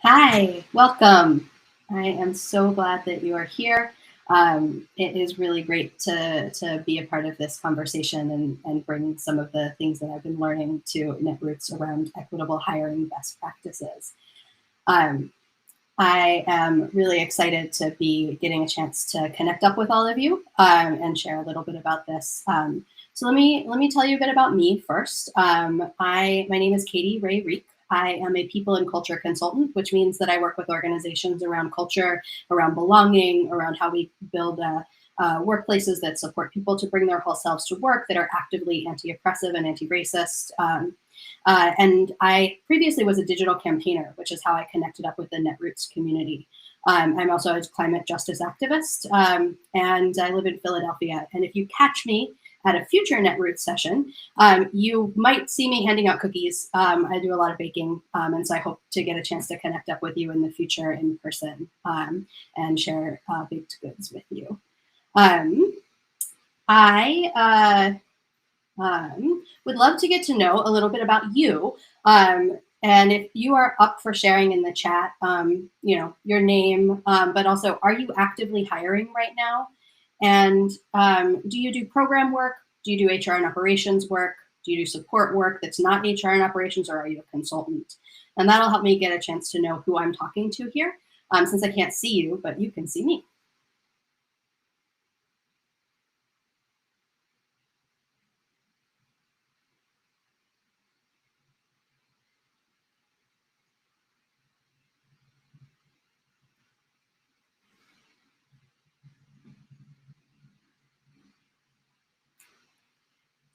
Hi, welcome. I am so glad that you are here. It is really great to be a part of this conversation and bring some of the things that I've been learning to Netroots around equitable hiring best practices. Um, I am really excited to be getting a chance to connect up with all of you and share a little bit about this. So let me tell you a bit about me first. My name is Katie Ray Reek. I am a people and culture consultant, which means that I work with organizations around culture, around belonging, around how we build workplaces that support people to bring their whole selves to work, that are actively anti-oppressive and anti-racist. And I previously was a digital campaigner, which is how I connected up with the Netroots community. I'm also a climate justice activist, and I live in Philadelphia. And if you catch me at a future Netroots session, you might see me handing out cookies. I do a lot of baking, and so I hope to get a chance to connect up with you in the future in person and share baked goods with you. I would love to get to know a little bit about you. And if you are up for sharing in the chat, your name, but also, are you actively hiring right now? And do you do program work? Do you do HR and operations work? Do you do support work that's not HR and operations, or are you a consultant? And that'll help me get a chance to know who I'm talking to here, since I can't see you, but you can see me.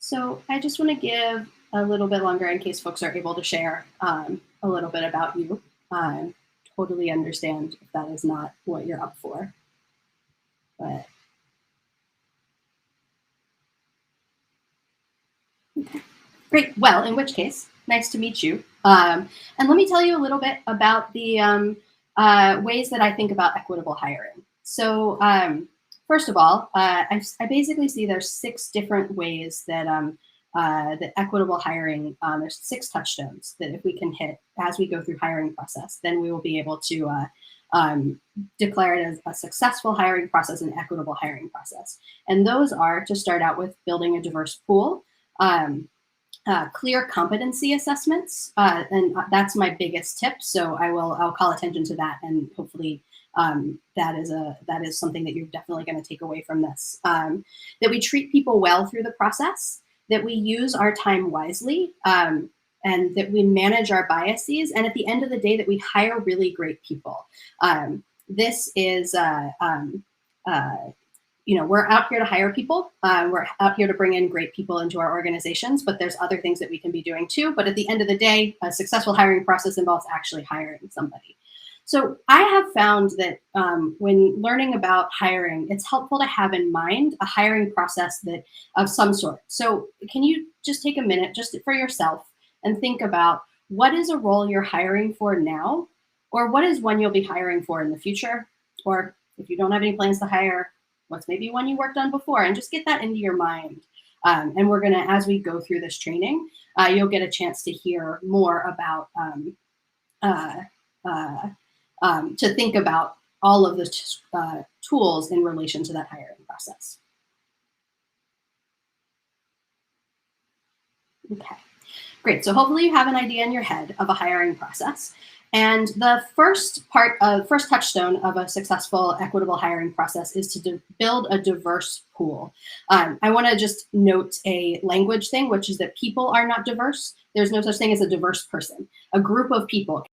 So I just want to give a little bit longer in case folks are able to share a little bit about you. Totally understand if that is not what you're up for. But okay, great. Well, in which case, nice to meet you. And let me tell you a little bit about the ways that I think about equitable hiring. So first of all, I basically see there's 6 different ways that equitable hiring, there's 6 touchstones that if we can hit as we go through hiring process, then we will be able to declare it as a successful hiring process, an equitable hiring process. And those are, to start out with, building a diverse pool, clear competency assessments, and that's my biggest tip. So I'll call attention to that, and hopefully that is something that you're definitely going to take away from this. That we treat people well through the process, that we use our time wisely, and that we manage our biases, and at the end of the day, that we hire really great people. This is we're out here to hire people. We're out here to bring in great people into our organizations, but there's other things that we can be doing too. But at the end of the day, a successful hiring process involves actually hiring somebody. So I have found that when learning about hiring, it's helpful to have in mind a hiring process that of some sort. So can you just take a minute just for yourself and think about what is a role you're hiring for now, or what is one you'll be hiring for in the future? Or if you don't have any plans to hire, what's maybe one you worked on before, and just get that into your mind. And we're gonna, as we go through this training, you'll get a chance to hear more about, to think about all of the tools in relation to that hiring process. Okay. Great. So hopefully you have an idea in your head of a hiring process. And the first touchstone of a successful equitable hiring process is to build a diverse pool. I want to just note a language thing, which is that people are not diverse. There's no such thing as a diverse person. A group of people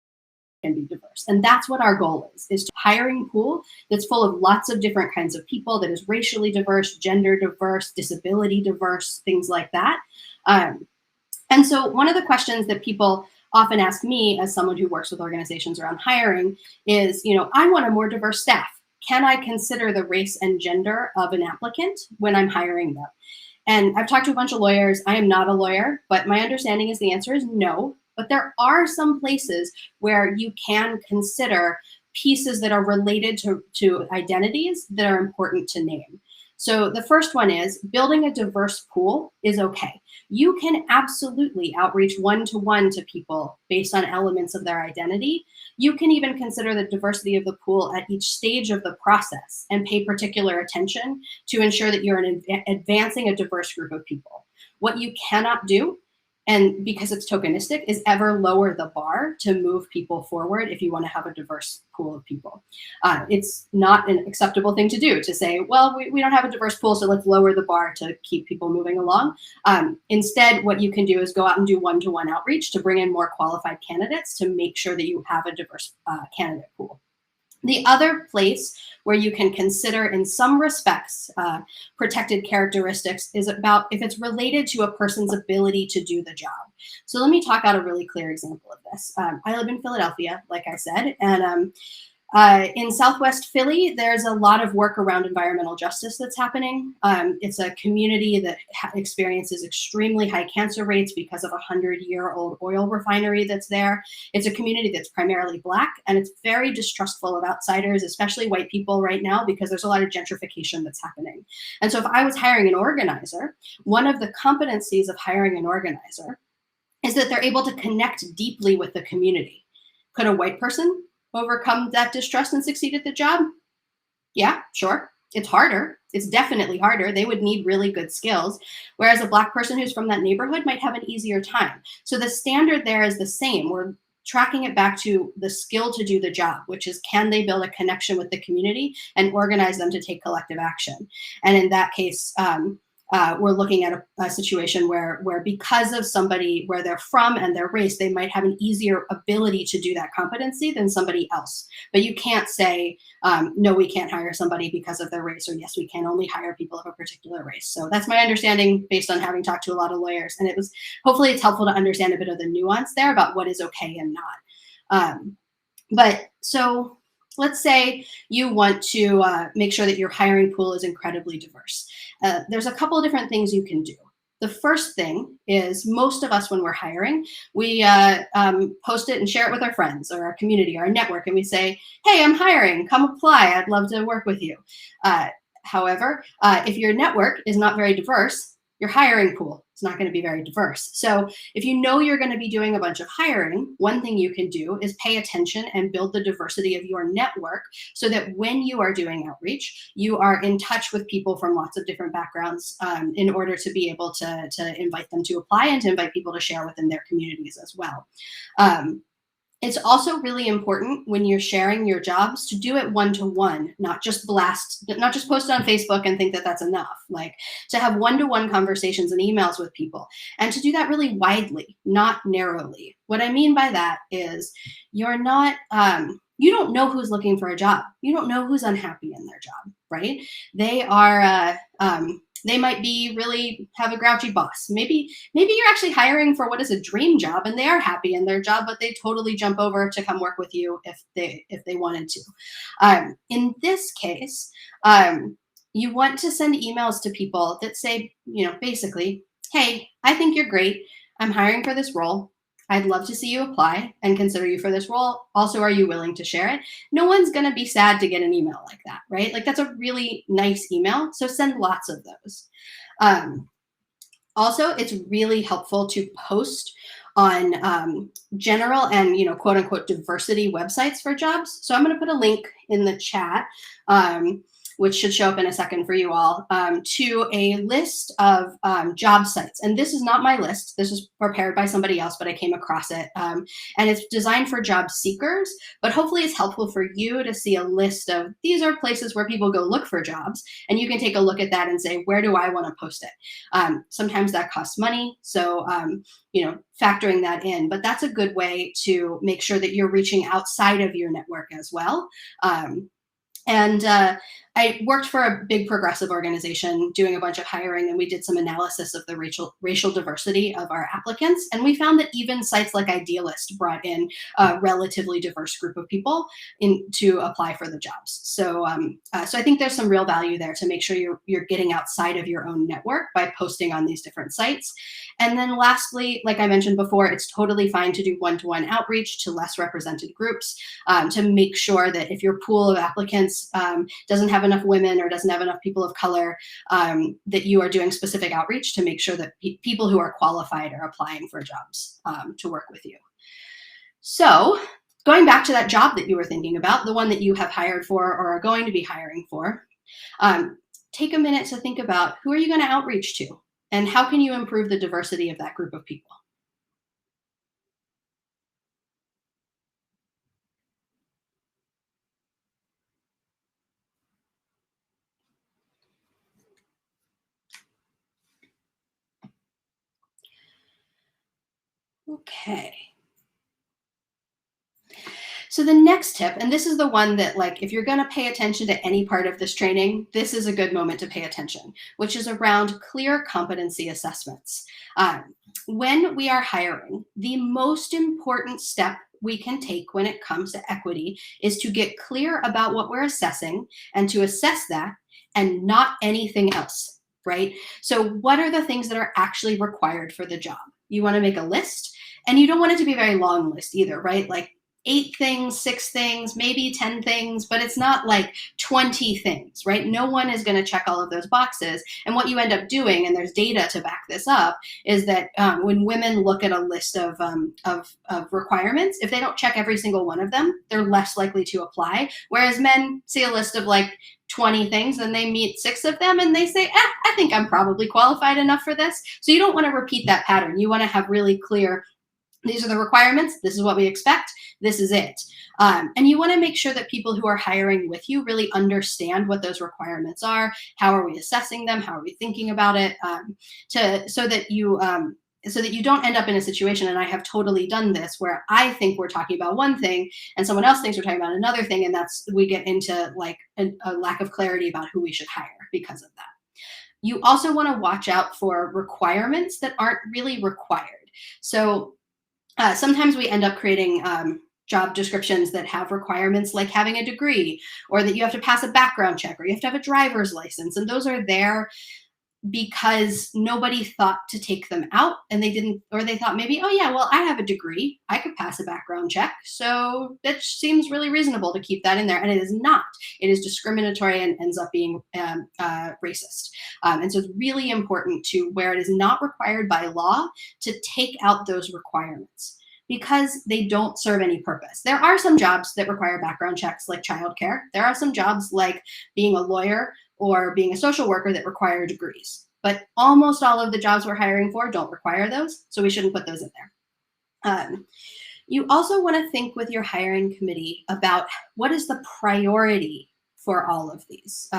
can be diverse. And that's what our goal is to hiring pool that's full of lots of different kinds of people, that is racially diverse, gender diverse, disability diverse, things like that. And so one of the questions that people often ask me as someone who works with organizations around hiring is, I want a more diverse staff. Can I consider the race and gender of an applicant when I'm hiring them? And I've talked to a bunch of lawyers. I am not a lawyer, but my understanding is the answer is no. But there are some places where you can consider pieces that are related to identities that are important to name. So the first one is building a diverse pool is okay. You can absolutely outreach one-to-one to people based on elements of their identity. You can even consider the diversity of the pool at each stage of the process and pay particular attention to ensure that you're advancing a diverse group of people. What you cannot do, and because it's tokenistic, is ever lower the bar to move people forward if you want to have a diverse pool of people. It's not an acceptable thing to do to say, well, we don't have a diverse pool, so let's lower the bar to keep people moving along. Instead, what you can do is go out and do one-to-one outreach to bring in more qualified candidates to make sure that you have a diverse candidate pool. The other place where you can consider, in some respects, protected characteristics is about if it's related to a person's ability to do the job. So let me talk out a really clear example of this. I live in Philadelphia, like I said, and in Southwest Philly, there's a lot of work around environmental justice that's happening. It's a community that experiences extremely high cancer rates because of a 100-year-old oil refinery that's there. It's a community that's primarily Black, and it's very distrustful of outsiders, especially white people right now, because there's a lot of gentrification that's happening. And so if I was hiring an organizer, one of the competencies of hiring an organizer is that they're able to connect deeply with the community. Could a white person overcome that distrust and succeed at the job? Yeah, sure. It's harder. It's definitely harder. They would need really good skills. Whereas a Black person who's from that neighborhood might have an easier time. So the standard there is the same. We're tracking it back to the skill to do the job, which is, can they build a connection with the community and organize them to take collective action? And in that case, we're looking at a situation where because of somebody, where they're from and their race, they might have an easier ability to do that competency than somebody else. But you can't say, no, we can't hire somebody because of their race, or yes, we can only hire people of a particular race. So that's my understanding based on having talked to a lot of lawyers. And hopefully it's helpful to understand a bit of the nuance there about what is okay and not. But so let's say you want to make sure that your hiring pool is incredibly diverse. There's a couple of different things you can do. The first thing is, most of us, when we're hiring, we post it and share it with our friends or our community, our network, and we say, hey, I'm hiring, come apply, I'd love to work with you. However, if your network is not very diverse, your hiring pool is not going to be very diverse. So if you know you're going to be doing a bunch of hiring, one thing you can do is pay attention and build the diversity of your network so that when you are doing outreach, you are in touch with people from lots of different backgrounds in order to be able to invite them to apply and to invite people to share within their communities as well. It's also really important when you're sharing your jobs to do it one-to-one, not just post it on Facebook and think that that's enough. Like, to have one-to-one conversations and emails with people, and to do that really widely, not narrowly. What I mean by that is you're not, you don't know who's looking for a job. You don't know who's unhappy in their job, right? They are, they might have a grouchy boss. Maybe you're actually hiring for what is a dream job and they are happy in their job, but they totally jump over to come work with you if they wanted to. In this case, you want to send emails to people that say, basically, hey, I think you're great. I'm hiring for this role. I'd love to see you apply and consider you for this role. Also, are you willing to share it? No one's going to be sad to get an email like that, right? Like, that's a really nice email. So send lots of those. Also, it's really helpful to post on general and, quote unquote, diversity websites for jobs. So I'm going to put a link in the chat, which should show up in a second for you all, to a list of job sites. And this is not my list. This was prepared by somebody else, but I came across it. And it's designed for job seekers, but hopefully it's helpful for you to see a list of, these are places where people go look for jobs. And you can take a look at that and say, where do I want to post it? Sometimes that costs money. So, factoring that in, but that's a good way to make sure that you're reaching outside of your network as well. I worked for a big progressive organization doing a bunch of hiring, and we did some analysis of the racial diversity of our applicants. And we found that even sites like Idealist brought in a relatively diverse group of people to apply for the jobs. So I think there's some real value there to make sure you're getting outside of your own network by posting on these different sites. And then lastly, like I mentioned before, it's totally fine to do one-to-one outreach to less represented groups to make sure that if your pool of applicants doesn't have enough women or doesn't have enough people of color, that you are doing specific outreach to make sure that people who are qualified are applying for jobs to work with you. So going back to that job that you were thinking about, the one that you have hired for or are going to be hiring for, take a minute to think about, who are you going to outreach to, and how can you improve the diversity of that group of people? Okay. So the next tip, and this is the one that, like, if you're going to pay attention to any part of this training, this is a good moment to pay attention, which is around clear competency assessments. When we are hiring, the most important step we can take when it comes to equity is to get clear about what we're assessing and to assess that and not anything else, right? So what are the things that are actually required for the job? You want to make a list, and you don't want it to be a very long list either, right? Like 8 things, 6 things, maybe 10 things, but it's not like 20 things, right? No one is going to check all of those boxes. And what you end up doing, and there's data to back this up, is that when women look at a list of requirements, if they don't check every single one of them, they're less likely to apply. Whereas men see a list of like 20 things and they meet 6 of them and they say, I think I'm probably qualified enough for this. So you don't want to repeat that pattern. You want to have really clear, these are the requirements, this is what we expect, this is it. And you want to make sure that people who are hiring with you really understand what those requirements are. How are we assessing them? How are we thinking about it? So that you don't end up in a situation, and I have totally done this, where I think we're talking about one thing and someone else thinks we're talking about another thing, and we get into like a lack of clarity about who we should hire because of that. You also want to watch out for requirements that aren't really required. So sometimes we end up creating job descriptions that have requirements like having a degree, or that you have to pass a background check, or you have to have a driver's license. And those are there because nobody thought to take them out, and they didn't, or they thought maybe, oh yeah, well, I have a degree, I could pass a background check, so that seems really reasonable to keep that in there. And it is not. It is discriminatory and ends up being racist. And so it's really important to, where it is not required by law, to take out those requirements, because they don't serve any purpose. There are some jobs that require background checks, like childcare. There are some jobs like being a lawyer or being a social worker that require degrees. But almost all of the jobs we're hiring for don't require those, so we shouldn't put those in there. You also want to think with your hiring committee about what is the priority for all of these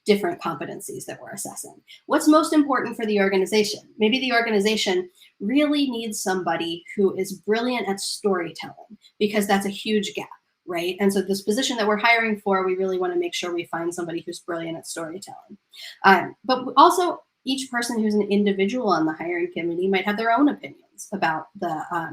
different competencies that we're assessing. What's most important for the organization? Maybe the organization really needs somebody who is brilliant at storytelling, because that's a huge gap, right? And so this position that we're hiring for, we really want to make sure we find somebody who's brilliant at storytelling. But also, each person who's an individual on the hiring committee might have their own opinions about the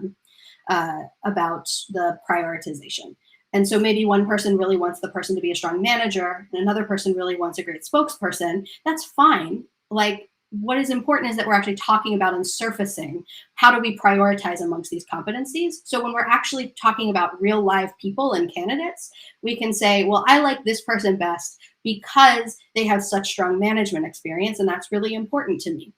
prioritization. And so maybe one person really wants the person to be a strong manager, and another person really wants a great spokesperson. That's fine. Like, what is important is that we're actually talking about and surfacing, how do we prioritize amongst these competencies? So when we're actually talking about real live people and candidates, we can say, well, I like this person best because they have such strong management experience, and that's really important to me.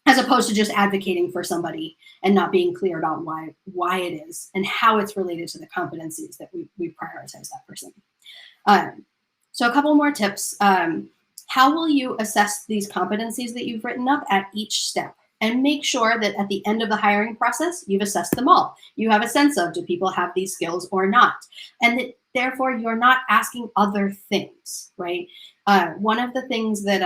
As opposed to just advocating for somebody and not being clear about why it is and how it's related to the competencies that we prioritize that person. So a couple more tips. How will you assess these competencies that you've written up at each step? And make sure that at the end of the hiring process, you've assessed them all. You have a sense of, do people have these skills or not? And that, therefore, you're not asking other things, right? One of the things that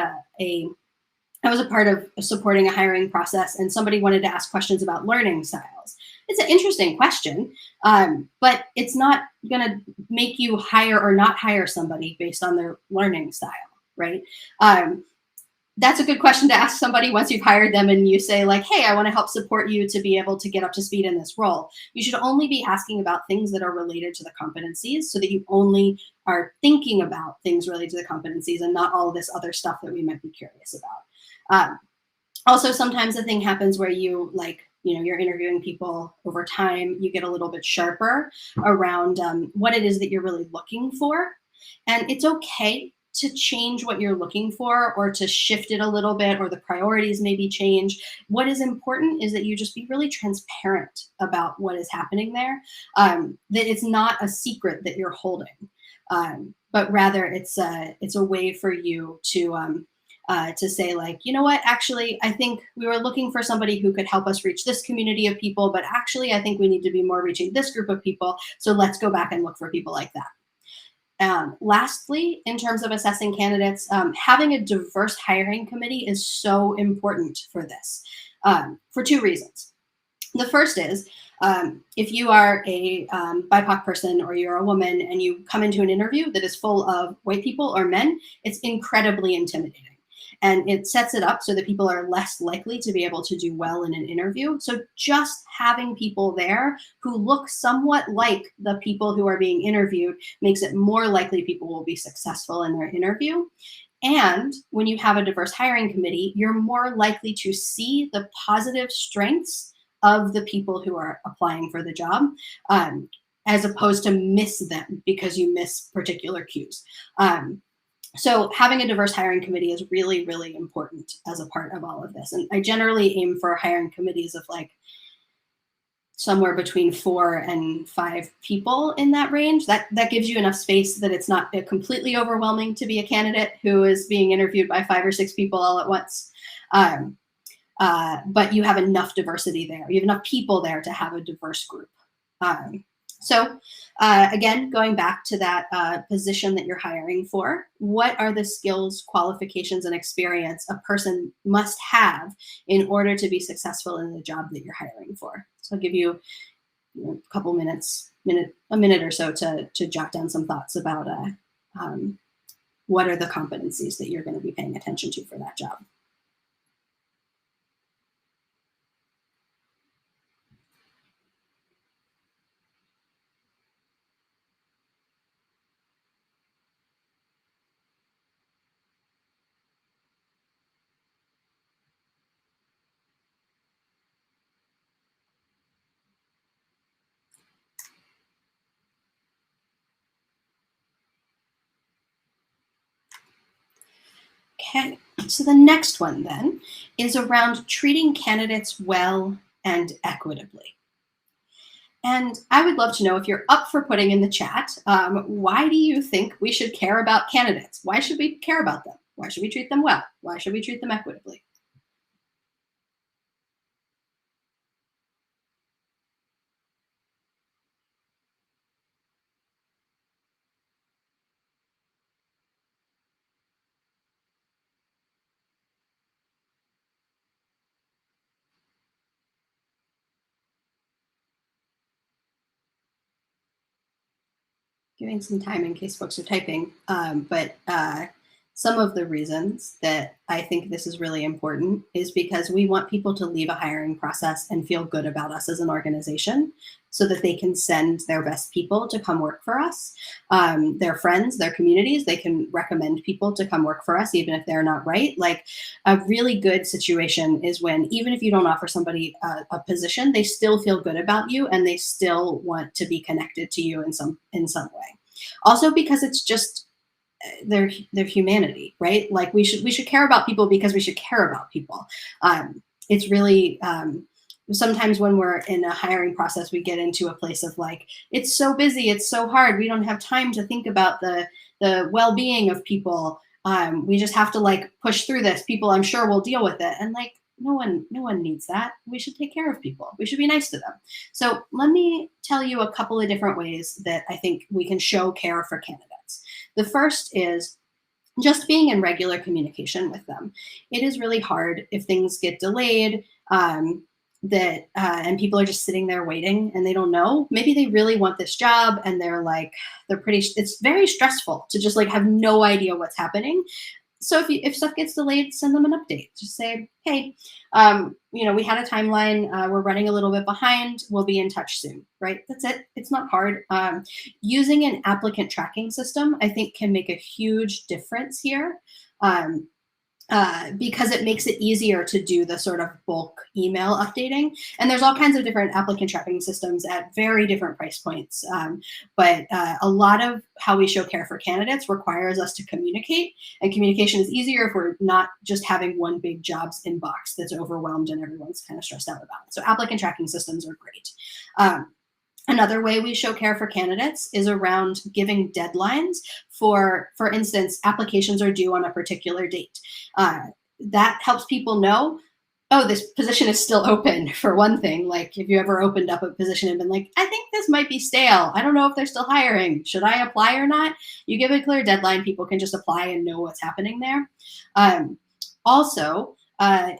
I was a part of supporting a hiring process, and somebody wanted to ask questions about learning styles. It's an interesting question, but it's not going to make you hire or not hire somebody based on their learning style, right? That's a good question to ask somebody once you've hired them and you say, like, hey, I want to help support you to be able to get up to speed in this role. You should only be asking about things that are related to the competencies, so that you only are thinking about things related to the competencies and not all this other stuff that we might be curious about. Also, sometimes the thing happens where you're interviewing people over time, you get a little bit sharper around what it is that you're really looking for. And it's okay to change what you're looking for or to shift it a little bit, or the priorities maybe change. What is important is that you just be really transparent about what is happening there, that it's not a secret that you're holding, but rather it's a way for you to say, like, you know what, actually, I think we were looking for somebody who could help us reach this community of people, but actually, I think we need to be more reaching this group of people. So let's go back and look for people like that. Lastly, in terms of assessing candidates, having a diverse hiring committee is so important for this, for two reasons. The first is, if you are a BIPOC person or you're a woman and you come into an interview that is full of white people or men, it's incredibly intimidating. And it sets it up so that people are less likely to be able to do well in an interview. So just having people there who look somewhat like the people who are being interviewed makes it more likely people will be successful in their interview. And when you have a diverse hiring committee, you're more likely to see the positive strengths of the people who are applying for the job, as opposed to miss them because you miss particular cues. So having a diverse hiring committee is really, really important as a part of all of this. And I generally aim for hiring committees of like somewhere between 4 and 5 people in that range. That gives you enough space that it's not completely overwhelming to be a candidate who is being interviewed by 5 or 6 people all at once. But you have enough diversity there. You have enough people there to have a diverse group. So again, going back to that position that you're hiring for, what are the skills, qualifications, and experience a person must have in order to be successful in the job that you're hiring for? So I'll give you, a couple minutes, a minute or so to jot down some thoughts about what are the competencies that you're going to be paying attention to for that job. Okay, so the next one then is around treating candidates well and equitably. And I would love to know, if you're up for putting in the chat, why do you think we should care about candidates? Why should we care about them? Why should we treat them well? Why should we treat them equitably? Giving some time in case folks are typing. But some of the reasons that I think this is really important is because we want people to leave a hiring process and feel good about us as an organization, so that they can send their best people to come work for us. Their friends, their communities, they can recommend people to come work for us, even if they're not right. Like, a really good situation is when, even if you don't offer somebody a position, they still feel good about you and they still want to be connected to you in some way. Also, because it's just their humanity, right? Like, we should care about people because we should care about people. It's really, sometimes when we're in a hiring process, we get into a place of like, it's so busy, it's so hard, we don't have time to think about the well-being of people. We just have to like push through this. People, I'm sure, will deal with it. And like, no one needs that. We should take care of people. We should be nice to them. So let me tell you a couple of different ways that I think we can show care for candidates. The first is just being in regular communication with them. It is really hard if things get delayed, and people are just sitting there waiting and they don't know. Maybe they really want this job and it's very stressful to just like have no idea what's happening. So if stuff gets delayed, send them an update. Just say, hey, we had a timeline. We're running a little bit behind. We'll be in touch soon, right? That's it. It's not hard. Using an applicant tracking system, I think, can make a huge difference here. because it makes it easier to do the sort of bulk email updating. And there's all kinds of different applicant tracking systems at very different price points. But a lot of how we show care for candidates requires us to communicate. And communication is easier if we're not just having one big jobs inbox that's overwhelmed and everyone's kind of stressed out about it. So applicant tracking systems are great. Another way we show care for candidates is around giving deadlines. For instance, applications are due on a particular date. That helps people know, oh, this position is still open, for one thing. Like if you ever opened up a position and been like, I think this might be stale. I don't know if they're still hiring. Should I apply or not? You give a clear deadline, people can just apply and know what's happening there. Also,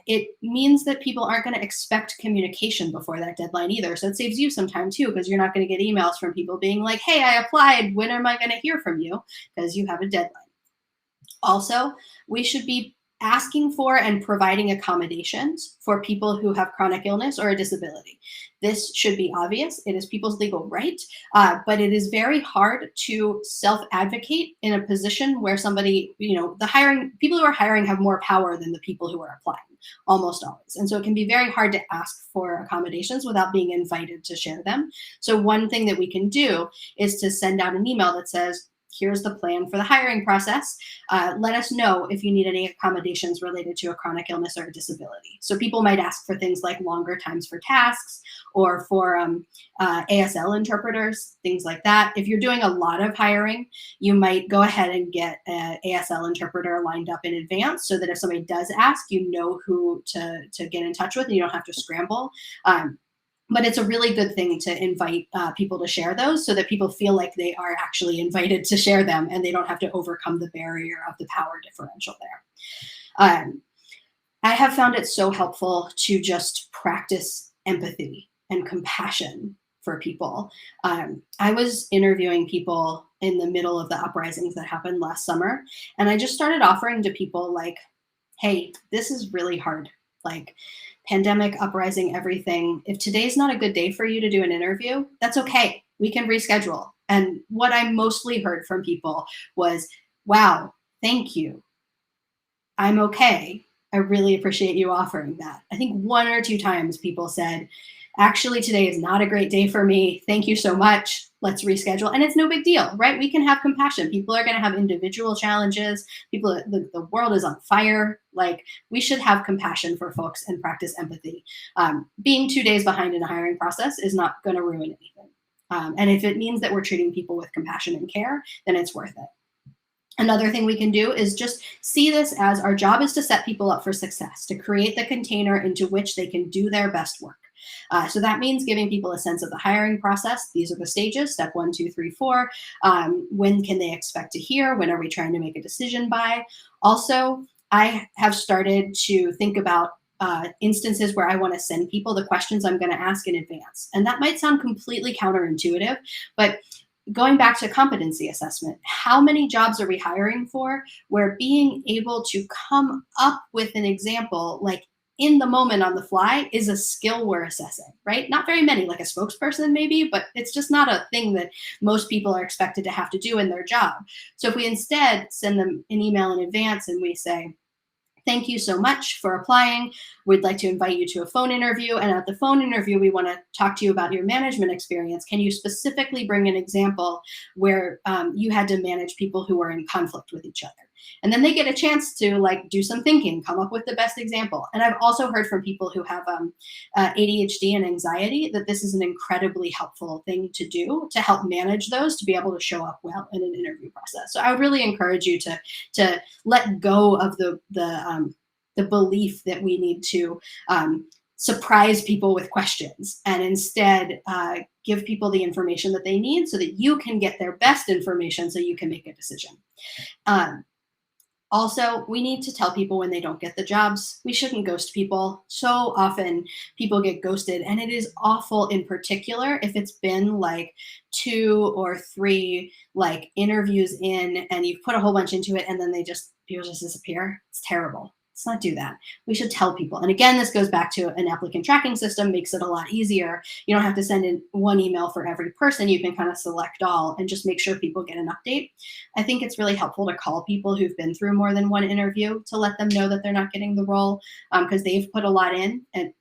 it means that people aren't going to expect communication before that deadline either. So it saves you some time too, because you're not going to get emails from people being like, hey, I applied. When am I going to hear from you? Because you have a deadline. Also, we should be asking for and providing accommodations for people who have chronic illness or a disability. This should be obvious. It is people's legal right, but it is very hard to self-advocate in a position where somebody, people who are hiring have more power than the people who are applying, almost always. And so it can be very hard to ask for accommodations without being invited to share them. So one thing that we can do is to send out an email that says, here's the plan for the hiring process. Let us know if you need any accommodations related to a chronic illness or a disability. So people might ask for things like longer times for tasks or for ASL interpreters, things like that. If you're doing a lot of hiring, you might go ahead and get an ASL interpreter lined up in advance so that if somebody does ask, you know who to get in touch with and you don't have to scramble. But it's a really good thing to invite people to share those so that people feel like they are actually invited to share them and they don't have to overcome the barrier of the power differential there. I have found it so helpful to just practice empathy and compassion for people. I was interviewing people in the middle of the uprisings that happened last summer, and I just started offering to people like, hey, this is really hard. Like, pandemic, uprising, everything. If today's not a good day for you to do an interview, that's okay. We can reschedule. And what I mostly heard from people was, wow, thank you. I'm okay. I really appreciate you offering that. I think one or two times people said, actually, today is not a great day for me. Thank you so much. Let's reschedule. And it's no big deal, right? We can have compassion. People are going to have individual challenges. The world is on fire. Like, we should have compassion for folks and practice empathy. Being 2 days behind in a hiring process is not going to ruin anything. And if it means that we're treating people with compassion and care, then it's worth it. Another thing we can do is just see this as our job is to set people up for success, to create the container into which they can do their best work. So that means giving people a sense of the hiring process. These are the stages, step 1, 2, 3, 4. When can they expect to hear? When are we trying to make a decision by? Also, I have started to think about instances where I want to send people the questions I'm going to ask in advance. And that might sound completely counterintuitive, but going back to competency assessment, how many jobs are we hiring for where being able to come up with an example, like in the moment on the fly, is a skill we're assessing, right? Not very many, like a spokesperson maybe, but it's just not a thing that most people are expected to have to do in their job. So if we instead send them an email in advance and we say, thank you so much for applying. We'd like to invite you to a phone interview. And at the phone interview, we want to talk to you about your management experience. Can you specifically bring an example where you had to manage people who were in conflict with each other? And then they get a chance to like do some thinking, come up with the best example. And I've also heard from people who have ADHD and anxiety that this is an incredibly helpful thing to do to help manage those, to be able to show up well in an interview process. So I would really encourage you to let go of the belief that we need to surprise people with questions and instead give people the information that they need so that you can get their best information so you can make a decision. Also, we need to tell people when they don't get the jobs. We shouldn't ghost people. So often people get ghosted, and it is awful, in particular if it's been like 2 or 3 like interviews in and you've put a whole bunch into it and then people just disappear. It's terrible. Let's not do that. We should tell people. And again, this goes back to an applicant tracking system, makes it a lot easier. You don't have to send in one email for every person. You can kind of select all and just make sure people get an update. I think it's really helpful to call people who've been through more than one interview to let them know that they're not getting the role, because they've put a lot in. And,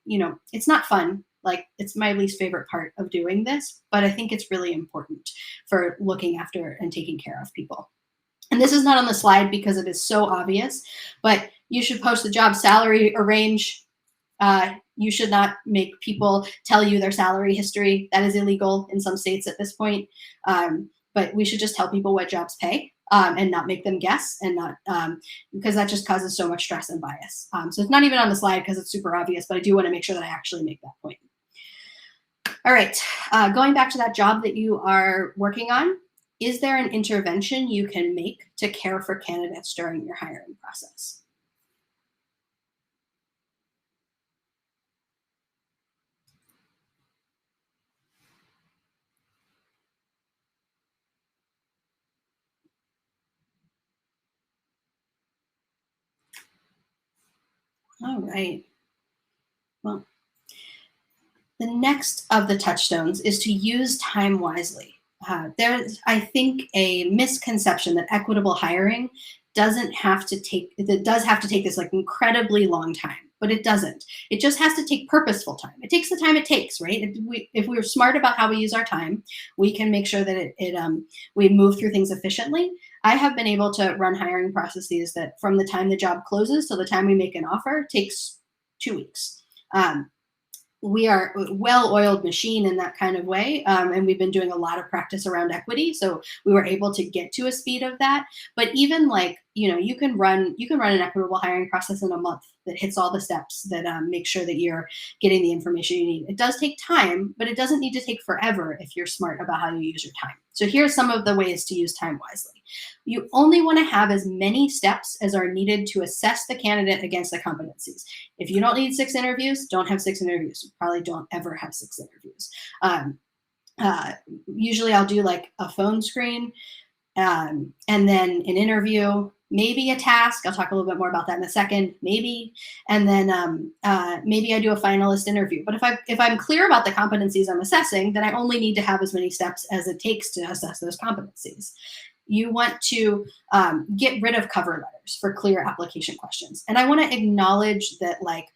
it's not fun. Like, it's my least favorite part of doing this, but I think it's really important for looking after and taking care of people. And this is not on the slide because it is so obvious, but you should post the job salary range. You should not make people tell you their salary history. That is illegal in some states at this point. But we should just tell people what jobs pay, and not make them guess, and not because that just causes so much stress and bias. So it's not even on the slide because it's super obvious, but I do want to make sure that I actually make that point. All right, going back to that job that you are working on, is there an intervention you can make to care for candidates during your hiring process? All right. Well, the next of the touchstones is to use time wisely. There's, I think, a misconception that equitable hiring doesn't have to take, that does have to take this like incredibly long time, but it doesn't. It just has to take purposeful time. It takes the time it takes, right? If we're smart about how we use our time, we can make sure that we move through things efficiently. I have been able to run hiring processes that from the time the job closes till the time we make an offer takes 2 weeks. We are a well-oiled machine in that kind of way, and we've been doing a lot of practice around equity, so we were able to get to a speed of that. But even like, you can run an equitable hiring process in a month that hits all the steps that make sure that you're getting the information you need. It does take time, but it doesn't need to take forever if you're smart about how you use your time. So here's some of the ways to use time wisely. You only want to have as many steps as are needed to assess the candidate against the competencies. If you don't need 6 interviews, don't have 6 interviews. You probably don't ever have 6 interviews. Usually I'll do like a phone screen, and then an interview, maybe a task. I'll talk a little bit more about that in a second, maybe. And then maybe I do a finalist interview. But if I'm clear about the competencies I'm assessing, then I only need to have as many steps as it takes to assess those competencies. You want to get rid of cover letters for clear application questions. And I want to acknowledge that, like,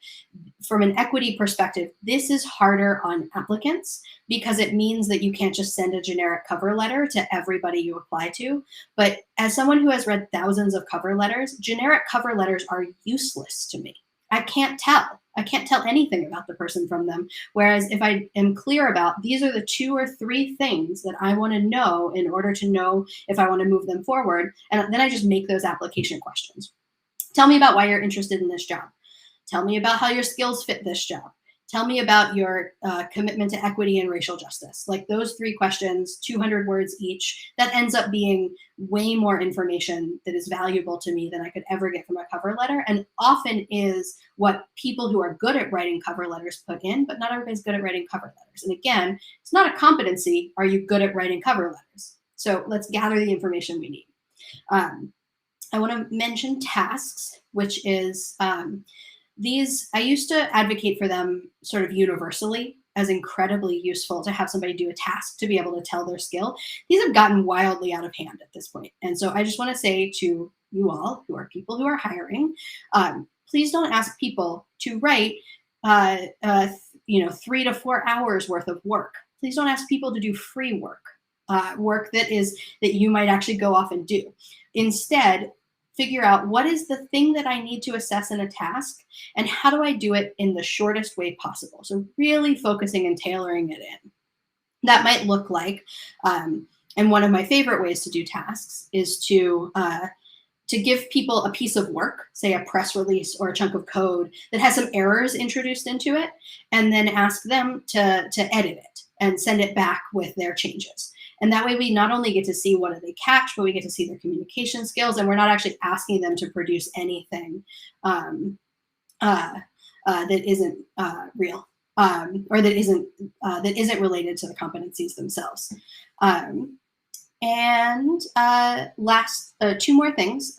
from an equity perspective, this is harder on applicants because it means that you can't just send a generic cover letter to everybody you apply to. But as someone who has read thousands of cover letters, generic cover letters are useless to me. I can't tell. I can't tell anything about the person from them. Whereas if I am clear about these are the 2 or 3 things that I want to know in order to know if I want to move them forward, and then I just make those application questions. Tell me about why you're interested in this job. Tell me about how your skills fit this job. Tell me about your commitment to equity and racial justice. Like those 3 questions, 200 words each, that ends up being way more information that is valuable to me than I could ever get from a cover letter, and often is what people who are good at writing cover letters put in, but not everybody's good at writing cover letters. And again, it's not a competency. Are you good at writing cover letters? So let's gather the information we need. I want to mention tasks, which is these, I used to advocate for them sort of universally as incredibly useful to have somebody do a task to be able to tell their skill. These have gotten wildly out of hand at this point. And so I just want to say to you all who are people who are hiring, please don't ask people to write 3 to 4 hours worth of work. Please don't ask people to do free work, work that you might actually go off and do. Instead, figure out what is the thing that I need to assess in a task and how do I do it in the shortest way possible. So really focusing and tailoring it in. That might look like, and one of my favorite ways to do tasks is to give people a piece of work, say a press release or a chunk of code that has some errors introduced into it, and then ask them to edit it and send it back with their changes. And that way we not only get to see what do they catch, but we get to see their communication skills, and we're not actually asking them to produce anything that isn't real, or that isn't related to the competencies themselves. And last, two more things.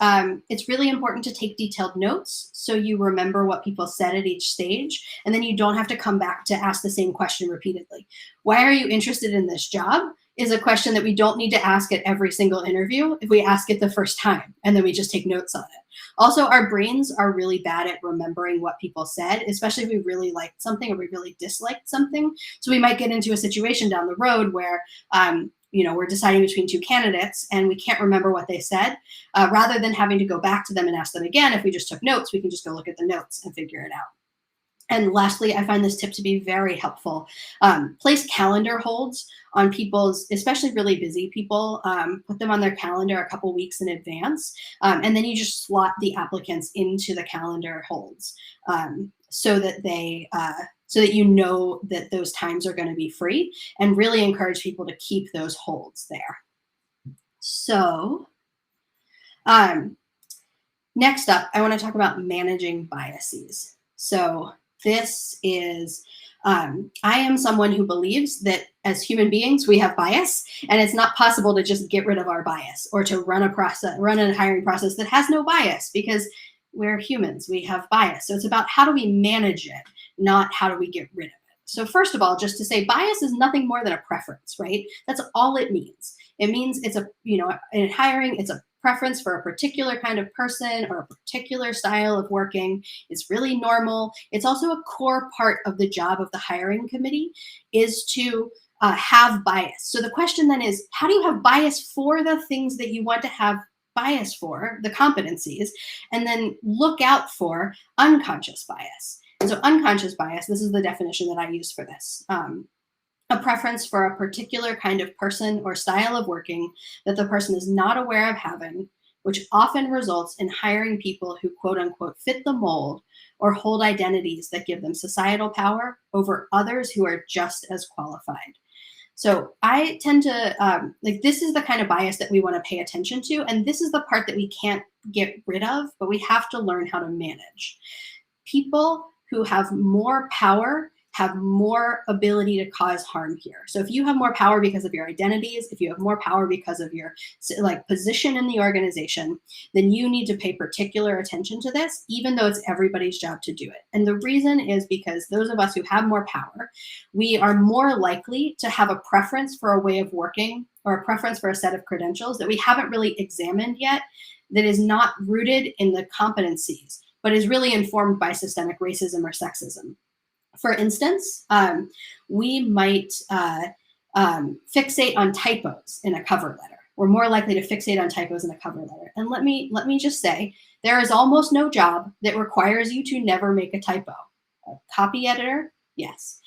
It's really important to take detailed notes so you remember what people said at each stage, and then you don't have to come back to ask the same question repeatedly. Why are you interested in this job is a question that we don't need to ask at every single interview if we ask it the first time and then we just take notes on it. Also, our brains are really bad at remembering what people said, especially if we really liked something or we really disliked something. So we might get into a situation down the road where we're deciding between two candidates and we can't remember what they said. Rather than having to go back to them and ask them again, if we just took notes, we can just go look at the notes and figure it out. And lastly, I find this tip to be very helpful. Place calendar holds on people's, especially really busy people, put them on their calendar a couple weeks in advance. And then you just slot the applicants into the calendar holds so that you know that those times are going to be free, and really encourage people to keep those holds there. So next up, I want to talk about managing biases. So this is, I am someone who believes that as human beings, we have bias, and it's not possible to just get rid of our bias or to run a hiring process that has no bias, because we're humans, we have bias. So it's about how do we manage it, not how do we get rid of it. So first of all, just to say, bias is nothing more than a preference, right? That's all it means. It means it's in hiring, it's a preference for a particular kind of person or a particular style of working. It's really normal. It's also a core part of the job of the hiring committee is to have bias. So the question then is, how do you have bias for the things that you want to have bias for, the competencies, and then look out for unconscious bias? And so unconscious bias, this is the definition that I use for this. A preference for a particular kind of person or style of working that the person is not aware of having, which often results in hiring people who quote unquote fit the mold or hold identities that give them societal power over others who are just as qualified. So I tend to, this is the kind of bias that we want to pay attention to. And this is the part that we can't get rid of, but we have to learn how to manage. People who have more power have more ability to cause harm here. So if you have more power because of your identities, if you have more power because of your position in the organization, then you need to pay particular attention to this, even though it's everybody's job to do it. And the reason is because those of us who have more power, we are more likely to have a preference for a way of working or a preference for a set of credentials that we haven't really examined yet, that is not rooted in the competencies, but is really informed by systemic racism or sexism. For instance, we might fixate on typos in a cover letter. We're more likely to fixate on typos in a cover letter. And let me just say, there is almost no job that requires you to never make a typo. A copy editor, yes.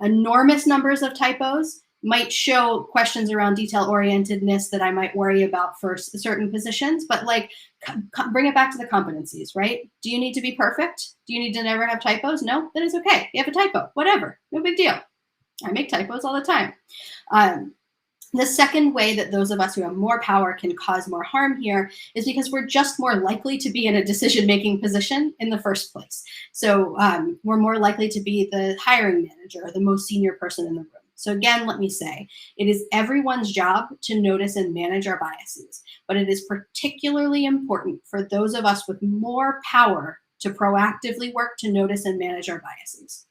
Enormous numbers of typos might show questions around detail-orientedness that I might worry about for certain positions, but bring it back to the competencies, right? Do you need to be perfect? Do you need to never have typos? No, that is okay. You have a typo, whatever, no big deal. I make typos all the time. The second way that those of us who have more power can cause more harm here is because we're just more likely to be in a decision-making position in the first place. So we're more likely to be the hiring manager or the most senior person in the room. So again, let me say, it is everyone's job to notice and manage our biases, but it is particularly important for those of us with more power to proactively work to notice and manage our biases.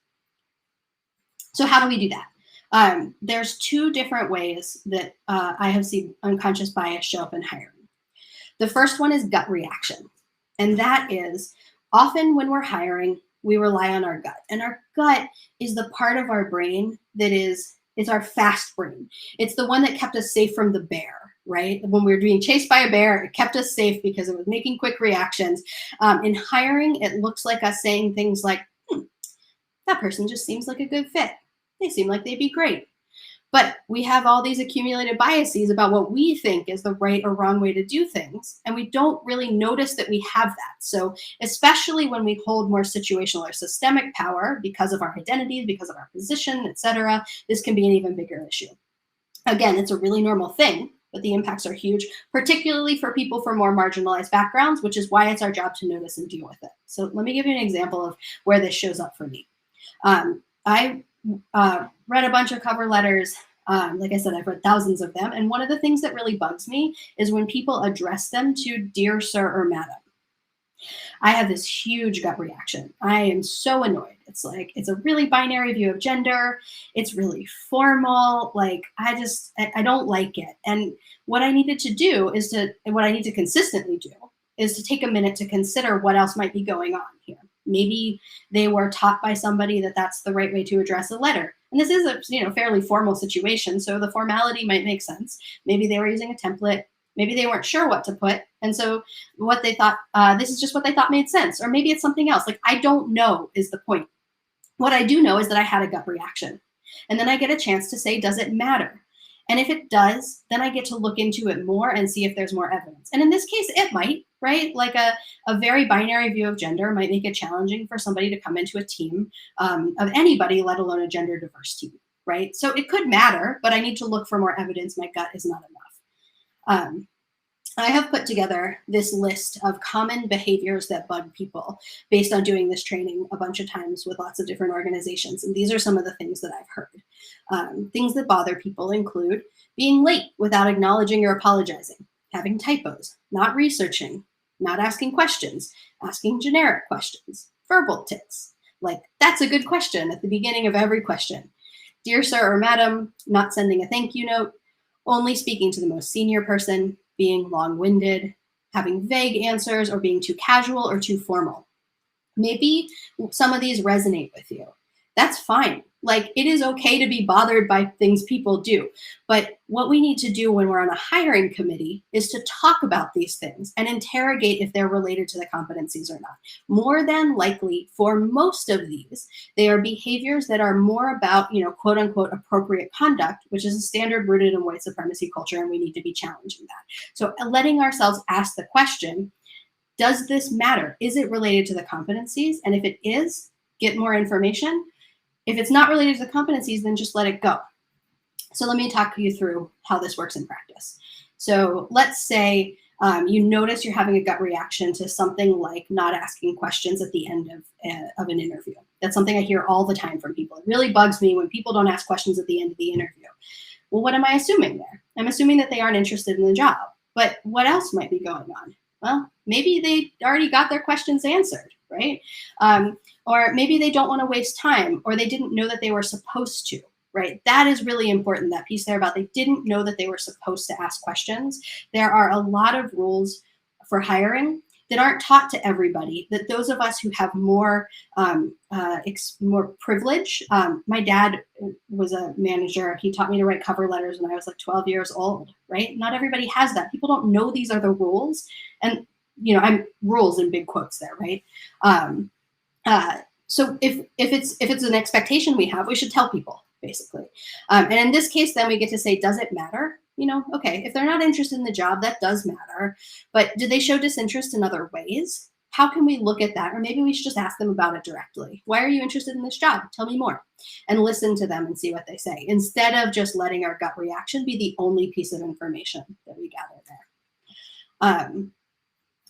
So how do we do that? There's two different ways that I have seen unconscious bias show up in hiring. The first one is gut reaction. And that is often when we're hiring, we rely on our gut. And our gut is the part of our brain that is our fast brain. It's the one that kept us safe from the bear, right? When we were being chased by a bear, it kept us safe because it was making quick reactions. In hiring, it looks like us saying things like, that person just seems like a good fit. They seem like they'd be great. But we have all these accumulated biases about what we think is the right or wrong way to do things, and we don't really notice that we have that. So especially when we hold more situational or systemic power because of our identities, because of our position, etc., this can be an even bigger issue. Again, it's a really normal thing, but the impacts are huge, particularly for people from more marginalized backgrounds, which is why it's our job to notice and deal with it. So let me give you an example of where this shows up for me. I read a bunch of cover letters. Like I said, I've read thousands of them. And one of the things that really bugs me is when people address them to dear sir or madam. I have this huge gut reaction. I am so annoyed. It's like, it's a really binary view of gender. It's really formal. Like, I don't like it. And what I needed to do is what I need to consistently do is to take a minute to consider what else might be going on here. Maybe they were taught by somebody that that's the right way to address a letter. And this is a fairly formal situation, so the formality might make sense. Maybe they were using a template. Maybe they weren't sure what to put. And so what they thought, this is just what they thought made sense. Or maybe it's something else. Like, I don't know is the point. What I do know is that I had a gut reaction. And then I get a chance to say, does it matter? And if it does, then I get to look into it more and see if there's more evidence. And in this case, it might, right? Like a very binary view of gender might make it challenging for somebody to come into a team of anybody, let alone a gender diverse team, right? So it could matter, but I need to look for more evidence. My gut is not enough. I have put together this list of common behaviors that bug people based on doing this training a bunch of times with lots of different organizations. And these are some of the things that I've heard. Things that bother people include being late without acknowledging or apologizing, having typos, not researching, not asking questions, asking generic questions, verbal tics. Like, that's a good question at the beginning of every question. Dear sir or madam, not sending a thank you note, only speaking to the most senior person, being long-winded, having vague answers, or being too casual or too formal. Maybe some of these resonate with you. That's fine. Like, it is okay to be bothered by things people do. But what we need to do when we're on a hiring committee is to talk about these things and interrogate if they're related to the competencies or not. More than likely, for most of these, they are behaviors that are more about, quote unquote, appropriate conduct, which is a standard rooted in white supremacy culture, and we need to be challenging that. So letting ourselves ask the question, does this matter? Is it related to the competencies? And if it is, get more information. If it's not related to the competencies, then just let it go. So let me talk you through how this works in practice. So let's say you notice you're having a gut reaction to something like not asking questions at the end of an interview. That's something I hear all the time from people. It really bugs me when people don't ask questions at the end of the interview. Well, what am I assuming there? I'm assuming that they aren't interested in the job. But what else might be going on? Well, maybe they already got their questions answered, right? Or maybe they don't want to waste time, or they didn't know that they were supposed to, right? That is really important, that piece there about they didn't know that they were supposed to ask questions. There are a lot of rules for hiring that aren't taught to everybody, that those of us who have more privilege. My dad was a manager. He taught me to write cover letters when I was like 12 years old, right? Not everybody has that. People don't know these are the rules. And, I'm rules in big quotes there, right? So if it's an expectation we have, we should tell people, basically. And in this case, then we get to say, does it matter? Okay, if they're not interested in the job, that does matter. But do they show disinterest in other ways? How can we look at that? Or maybe we should just ask them about it directly. Why are you interested in this job? Tell me more. And listen to them and see what they say, instead of just letting our gut reaction be the only piece of information that we gather there.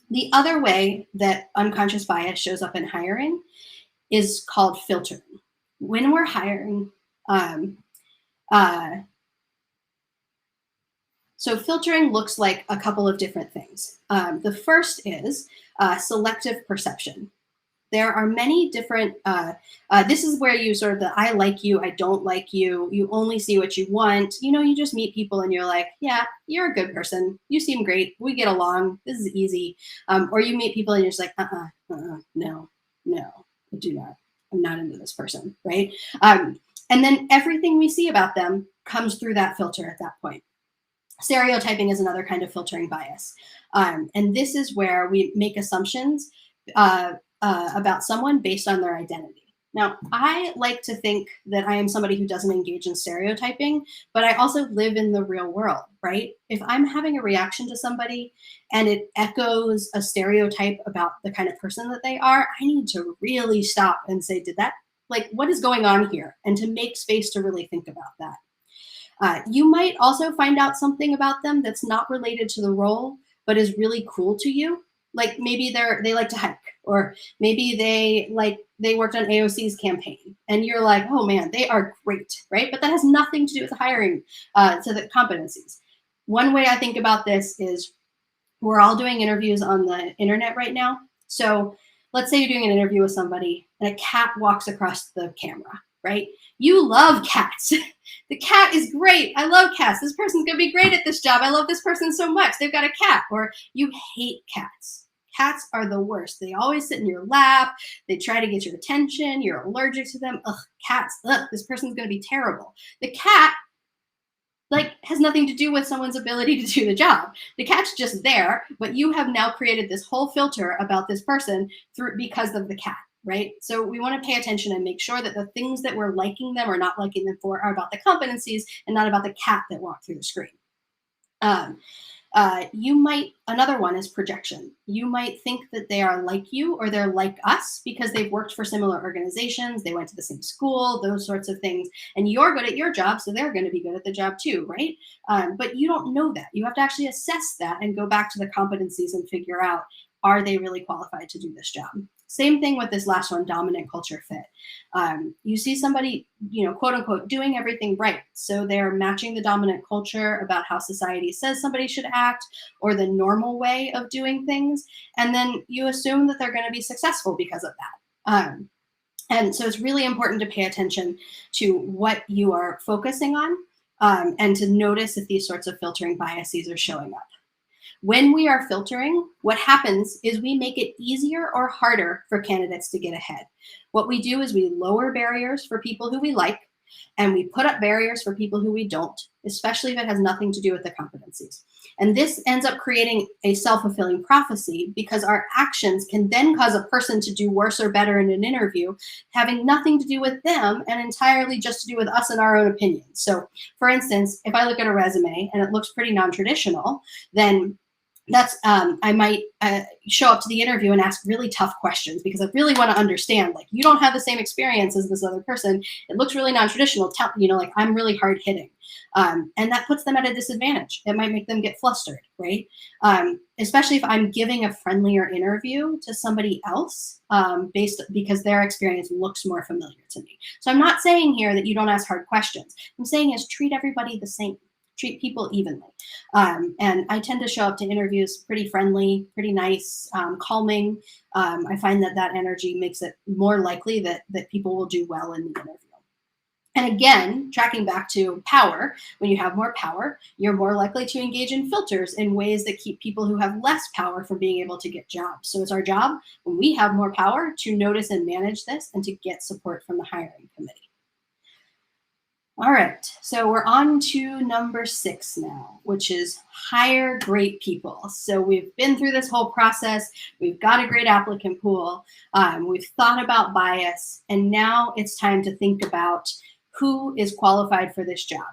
The other way that unconscious bias shows up in hiring is called filtering. When we're hiring, so filtering looks like a couple of different things. The first is selective perception. There are many different, this is where you sort of the I like you, I don't like you, you only see what you want. You just meet people and you're like, yeah, you're a good person. You seem great. We get along. This is easy. Or you meet people and you're just like, no, I do not. I'm not into this person, right? And then everything we see about them comes through that filter at that point. Stereotyping is another kind of filtering bias. And this is where we make assumptions about someone based on their identity. Now, I like to think that I am somebody who doesn't engage in stereotyping, but I also live in the real world, right? If I'm having a reaction to somebody and it echoes a stereotype about the kind of person that they are, I need to really stop and say, what is going on here? And to make space to really think about that. You might also find out something about them that's not related to the role, but is really cool to you. Like maybe they like to hike, or maybe they like they worked on AOC's campaign, and you're like, oh man, they are great, right? But that has nothing to do with the hiring, to the competencies. One way I think about this is we're all doing interviews on the internet right now. So let's say you're doing an interview with somebody and a cat walks across the camera, right? You love cats. The cat is great. I love cats. This person's going to be great at this job. I love this person so much. They've got a cat. Or you hate cats. Cats are the worst. They always sit in your lap. They try to get your attention. You're allergic to them. Ugh, cats. Ugh, this person's going to be terrible. The cat has nothing to do with someone's ability to do the job. The cat's just there, but you have now created this whole filter about this person because of the cat, right? So we want to pay attention and make sure that the things that we're liking them or not liking them for are about the competencies and not about the cat that walked through the screen. Another one is projection. You might think that they are like you or they're like us because they've worked for similar organizations, they went to the same school, those sorts of things, and you're good at your job, so they're going to be good at the job too, right? But you don't know that. You have to actually assess that and go back to the competencies and figure out, are they really qualified to do this job? Same thing with this last one, dominant culture fit. You see somebody, quote unquote, doing everything right. So they're matching the dominant culture about how society says somebody should act or the normal way of doing things. And then you assume that they're going to be successful because of that. And so it's really important to pay attention to what you are focusing on and to notice if these sorts of filtering biases are showing up. When we are filtering, what happens is we make it easier or harder for candidates to get ahead. What we do is we lower barriers for people who we like, and we put up barriers for people who we don't, especially if it has nothing to do with the competencies. And this ends up creating a self-fulfilling prophecy because our actions can then cause a person to do worse or better in an interview, having nothing to do with them and entirely just to do with us and our own opinions. So for instance, if I look at a resume and it looks pretty non-traditional, then I might show up to the interview and ask really tough questions because I really want to understand, you don't have the same experience as this other person. It looks really non-traditional. I'm really hard hitting. And that puts them at a disadvantage. It might make them get flustered, right? Especially if I'm giving a friendlier interview to somebody else because their experience looks more familiar to me. So I'm not saying here that you don't ask hard questions. I'm saying is treat everybody the same. Treat people evenly. And I tend to show up to interviews pretty friendly, pretty nice, calming. I find that energy makes it more likely that people will do well in the interview. And again, tracking back to power, when you have more power, you're more likely to engage in filters in ways that keep people who have less power from being able to get jobs. So it's our job, when we have more power, to notice and manage this and to get support from the hiring committee. All right, so we're on to number 6 now, which is hire great people. So we've been through this whole process. We've got a great applicant pool. We've thought about bias, and now it's time to think about who is qualified for this job.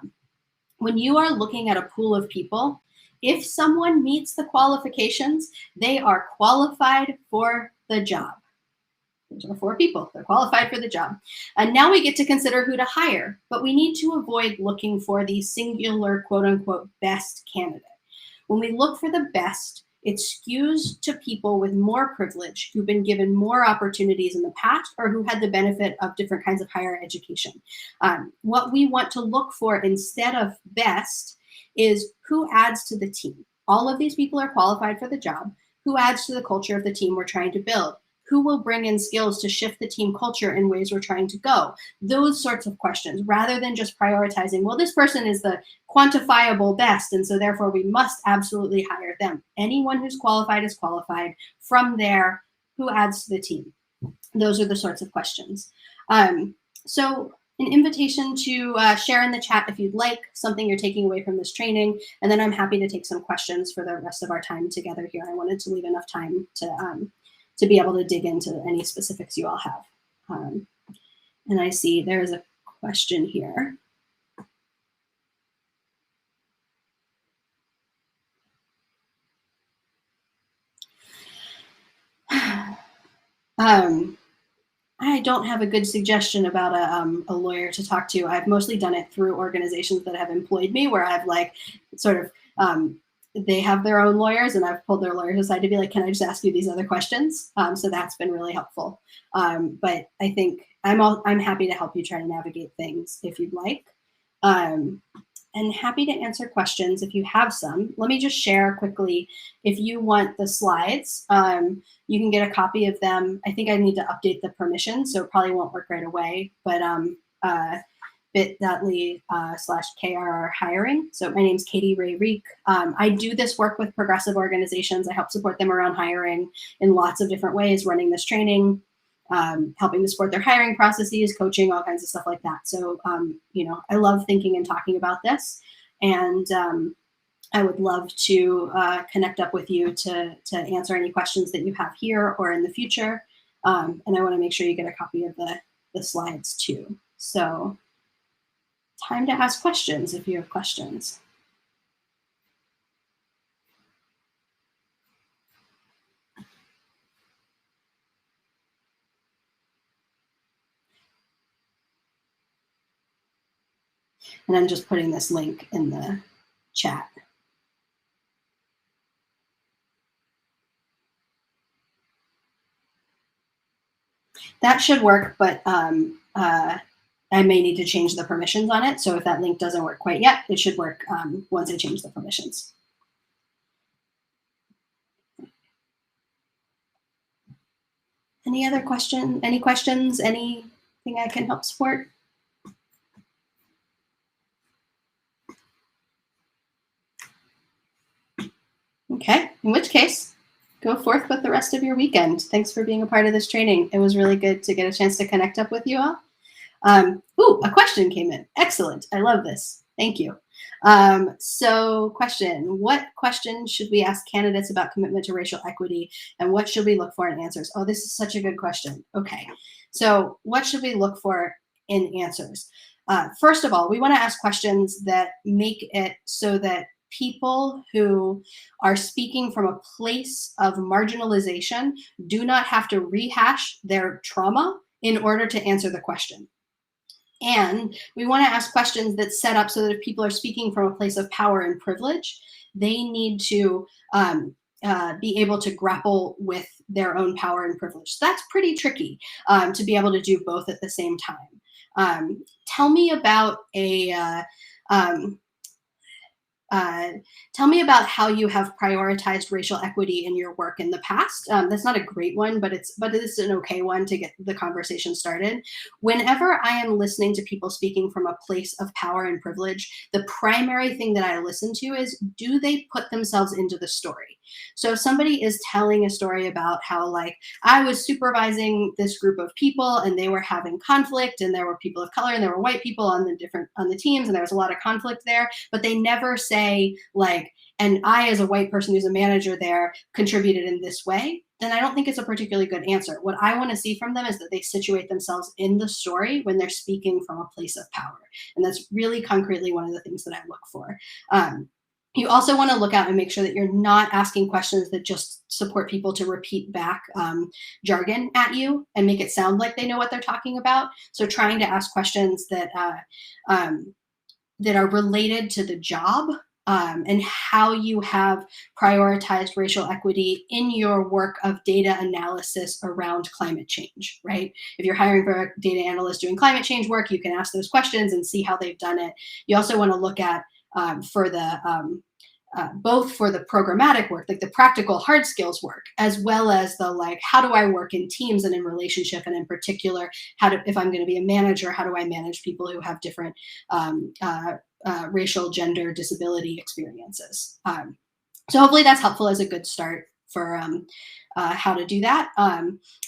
When you are looking at a pool of people, if someone meets the qualifications, they are qualified for the job. Those are 4 people. They're qualified for the job. And now we get to consider who to hire, but we need to avoid looking for the singular, quote unquote, best candidate. When we look for the best, it skews to people with more privilege who've been given more opportunities in the past or who had the benefit of different kinds of higher education. What we want to look for instead of best is who adds to the team. All of these people are qualified for the job. Who adds to the culture of the team we're trying to build? Who will bring in skills to shift the team culture in ways we're trying to go? Those sorts of questions, rather than just prioritizing, well, this person is the quantifiable best, and so therefore we must absolutely hire them. Anyone who's qualified is qualified. From there, who adds to the team? Those are the sorts of questions. So an invitation to share in the chat if you'd like something you're taking away from this training, and then I'm happy to take some questions for the rest of our time together here. I wanted to leave enough time to be able to dig into any specifics you all have. And I see there's a question here. I don't have a good suggestion about a lawyer to talk to. I've mostly done it through organizations that have employed me, where I've sort of they have their own lawyers, and I've pulled their lawyers aside to be like, can I just ask you these other questions? So that's been really helpful. But I think I'm happy to help you try to navigate things if you'd like. Um, and happy to answer questions if you have some. Let me just share quickly. If you want the slides, you can get a copy of them. I think I need to update the permissions, so it probably won't work right away, but bit.ly/KRR hiring. So my name's Katie Ray Reek. I do this work with progressive organizations. I help support them around hiring in lots of different ways, running this training, helping to support their hiring processes, coaching, all kinds of stuff like that. So, I love thinking and talking about this. And I would love to connect up with you to answer any questions that you have here or in the future. And I want to make sure you get a copy of the slides too. So time to ask questions if you have questions. And I'm just putting this link in the chat. That should work, but I may need to change the permissions on it. So if that link doesn't work quite yet, it should work once I change the permissions. Any other question? Any questions? Anything I can help support? Okay, in which case, go forth with the rest of your weekend. Thanks for being a part of this training. It was really good to get a chance to connect up with you all. A question came in. Excellent. I love this. Thank you. So question, what questions should we ask candidates about commitment to racial equity, and what should we look for in answers? Oh, this is such a good question. Okay. So what should we look for in answers? First of all, we want to ask questions that make it so that people who are speaking from a place of marginalization do not have to rehash their trauma in order to answer the question. And we want to ask questions that set up so that if people are speaking from a place of power and privilege, they need to be able to grapple with their own power and privilege. So that's pretty tricky to be able to do both at the same time. Tell me about tell me about how you have prioritized racial equity in your work in the past. That's not a great one, but it is an okay one to get the conversation started. Whenever I am listening to people speaking from a place of power and privilege, the primary thing that I listen to is, do they put themselves into the story? So if somebody is telling a story about how, like, I was supervising this group of people and they were having conflict, and there were people of color and there were white people on the teams, and there was a lot of conflict there, but they never say, like, and I, as a white person who's a manager there, contributed in this way, then I don't think it's a particularly good answer. What I want to see from them is that they situate themselves in the story when they're speaking from a place of power. And that's really concretely one of the things that I look for. You also want to look out and make sure that you're not asking questions that just support people to repeat back jargon at you and make it sound like they know what they're talking about. So trying to ask questions that that are related to the job and how you have prioritized racial equity in your work of data analysis around climate change, right? If you're hiring for a data analyst doing climate change work, you can ask those questions and see how they've done it. You also want to look at for the both for the programmatic work, like the practical hard skills work, as well as the, like, how do I work in teams and in relationship, and in particular, if I'm going to be a manager, how do I manage people who have different racial, gender, disability experiences? So hopefully that's helpful as a good start for how to do that.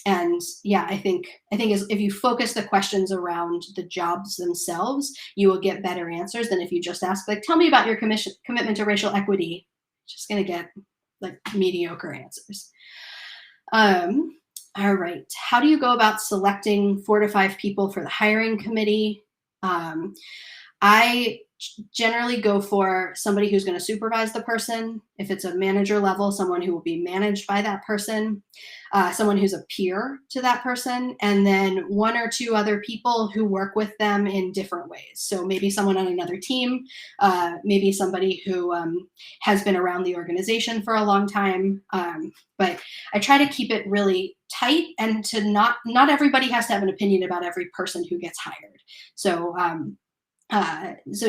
And yeah, I think if you focus the questions around the jobs themselves, you will get better answers than if you just ask, like, tell me about your commitment to racial equity. Just going to get like mediocre answers. All right. How do you go about selecting 4 to 5 people for the hiring committee? I generally go for somebody who's going to supervise the person. If it's a manager level, someone who will be managed by that person, someone who's a peer to that person, and then one or two other people who work with them in different ways. So maybe someone on another team, maybe somebody who has been around the organization for a long time. But I try to keep it really tight, and to not everybody has to have an opinion about every person who gets hired. So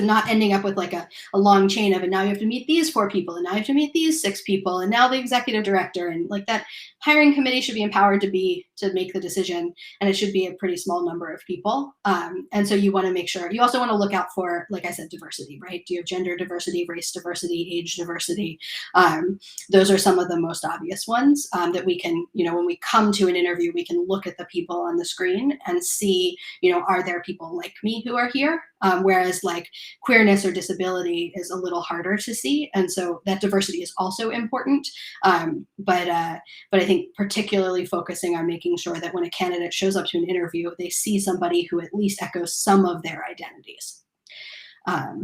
not ending up with like a long chain of, and now you have to meet these 4 people, and now you have to meet these 6 people, and now the executive director, and like that hiring committee should be empowered to make the decision, and it should be a pretty small number of people. And so you want to make sure, you also want to look out for, like I said, diversity, right? Do you have gender diversity, race diversity, age diversity? Those are some of the most obvious ones that we can, when we come to an interview, we can look at the people on the screen and see, are there people like me who are here? Whereas like queerness or disability is a little harder to see. And so that diversity is also important. But I think particularly focusing on making sure that when a candidate shows up to an interview, they see somebody who at least echoes some of their identities. I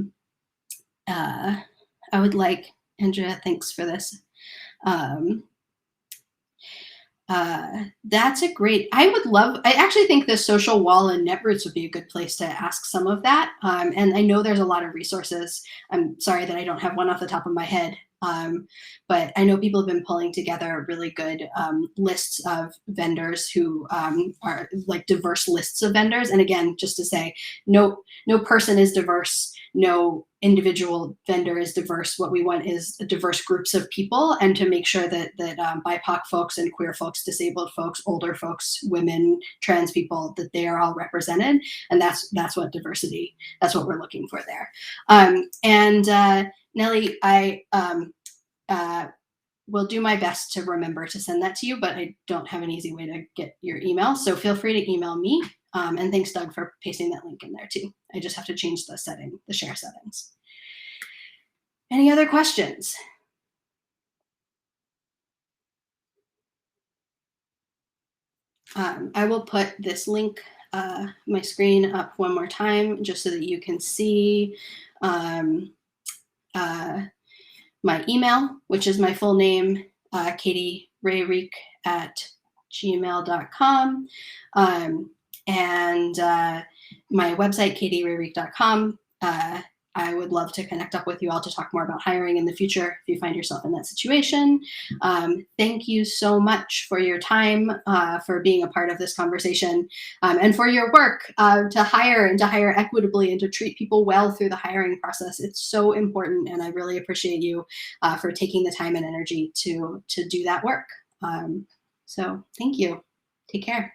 would like, Andrea, thanks for this. That's a great, I actually think the social wall in Netroots would be a good place to ask some of that. And I know there's a lot of resources. I'm sorry that I don't have one off the top of my head. But I know people have been pulling together really good lists of vendors who are like diverse lists of vendors. And again, just to say, no person is diverse. No individual vendor is diverse. What we want is diverse groups of people, and to make sure that BIPOC folks and queer folks, disabled folks, older folks, women, trans people, that they are all represented. And that's what diversity, that's what we're looking for there. Nellie, I will do my best to remember to send that to you, but I don't have an easy way to get your email. So feel free to email me. And thanks, Doug, for pasting that link in there too. I just have to change the share settings. Any other questions? I will put this link, my screen up one more time, just so that you can see my email, which is my full name, Katie Rayreek at gmail.com. And my website, katierayreek.com. I would love to connect up with you all to talk more about hiring in the future if you find yourself in that situation. Thank you so much for your time, for being a part of this conversation, and for your work to hire equitably and to treat people well through the hiring process. It's so important, and I really appreciate you for taking the time and energy to do that work. So thank you. Take care.